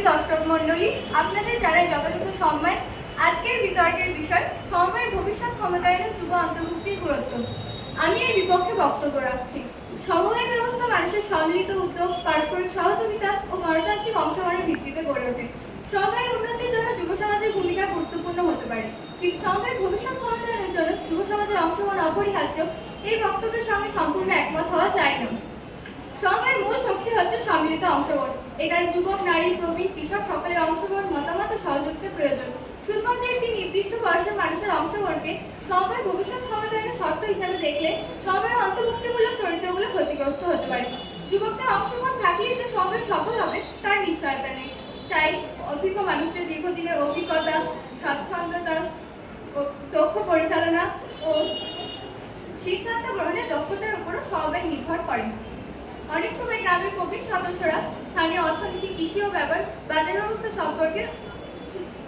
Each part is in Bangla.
দর্শক মণ্ডলী, আপনাদের জানাই যথাযথ সম্মান। আজকের বিতর্কের বিষয় সমবায়ের ভবিষ্যৎ ক্ষমতায়নে যুব অন্তর্ভুক্তির গুরুত্ব। আমি এর বিপক্ষে বক্তব্য রাখছি। সমবায় ব্যবস্থা মানুষের সম্মিলিত উদ্যোগ, পারস্পরিক সহযোগিতা ও গণতান্ত্রিক অংশগ্রহণের ভিত্তিতে গড়ে ওঠে। সমবায়ের উন্নতির জন্য যুব সমাজের ভূমিকা গুরুত্বপূর্ণ হতে পারে, কিন্তু সমবায়ের ভবিষ্যৎ ক্ষমতায়নের জন্য যুব সমাজের অংশগ্রহণ অপরিহার্য। এই বক্তব্যের সঙ্গে সম্পূর্ণ একমত হওয়া যায় না। সমবায়ের মূল শক্তি হচ্ছে সম্মিলিত অংশগ্রহণ। এখানে যুবক, নারী, প্রবীণ, কৃষক সকলের অংশগ্রহণ, মতামত ও সহযোগিতার প্রয়োজন। শুধুমাত্র একটি নির্দিষ্ট বয়সের মানুষের অংশগ্রহণকে সমবায়ের ভবিষ্যৎ ক্ষমতায়নের শর্ত হিসাবে দেখলে সমবায়ের অন্তর্ভুক্তিমূলক চরিত্রগুলো ক্ষতিগ্রস্ত হতে পারে। যুবকদের অংশগ্রহণ থাকলেই যে সমবায় সফল হবে তার নিশ্চয়তা নেই। তাই অভিজ্ঞ মানুষদের দীর্ঘদিনের অভিজ্ঞতা, স্বাচ্ছন্দ্যতা, দক্ষ পরিচালনা ও সিদ্ধান্ত গ্রহণের দক্ষতার উপরও সমবায় নির্ভর করে। অনেক সময় গ্রামের প্রবীণ সদস্যরা স্থানীয় অর্থনীতি, কৃষি ও বাজার ব্যবস্থা সম্পর্কে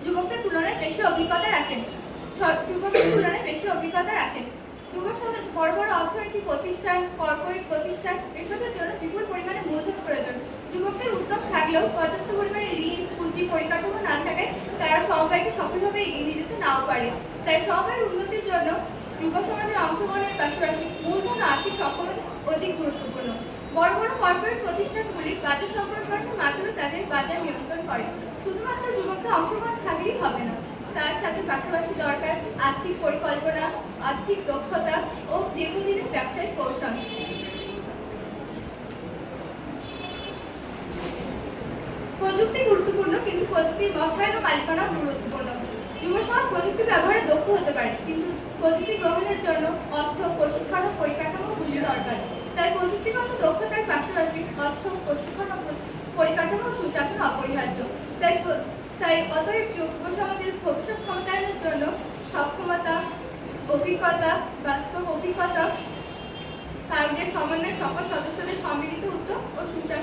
যুবকদের তুলনায় বেশি অভিজ্ঞতা রাখেন। যুব সমাজ বড় বড় অর্থনৈতিক প্রতিষ্ঠান, কর্পোরেট প্রতিষ্ঠান এসবের জন্য বিপুল পরিমাণে মূলধন প্রয়োজন। যুবকদের উদ্যোগ থাকলেও পর্যাপ্ত পরিমাণে ঋণ, পুঁজি, পরিকাঠামো না থাকায় তারা সমবায়কে সফলভাবে এগিয়ে নিয়ে যেতে নাও পারে। তাই সমবায়ের উন্নতির জন্য যুব সমাজের অংশগ্রহণের পাশাপাশি মূলধন আর্থিক সক্ষমতা অধিক গুরুত্বপূর্ণ। বড় বড় কর্পোরেট প্রতিষ্ঠানগুলি বাজার সম্প্রসারণের মাধ্যমে তাদের বাজার নিয়ন্ত্রণ করে। শুধুমাত্র যুবকদের অংশগ্রহণ থাকলেই হবে না, তার সাথে পাশাপাশি দরকার আর্থিক পরিকল্পনা, আর্থিক দক্ষতা ও দীর্ঘদিনের ব্যবসায়িক কৌশল। প্রযুক্তি গুরুত্বপূর্ণ, কিন্তু প্রযুক্তির বসায়ন ও মালিকানাও গুরুত্বপূর্ণ। যুব সমাজ প্রযুক্তি ব্যবহারে দক্ষ হতে পারে, কিন্তু প্রযুক্তি গ্রহণের জন্য অর্থ, প্রশিক্ষণ ও পরিকাঠামো পুঁজি দরকার। তাই প্রযুক্তিগত দক্ষতার পাশাপাশি অর্থ, প্রশিক্ষণ ও পরিকাঠামো সুশাসন অপরিহার্য। তাই অতএব যুব সমাজের ভবিষ্যৎ ক্ষমতায়নের জন্য সক্ষমতা, অভিজ্ঞতা, বাস্তব অভিজ্ঞতা, কার্যের সমন্বয়ে সকল সদস্যদের সম্মিলিত উদ্যোগ ও সুশাসন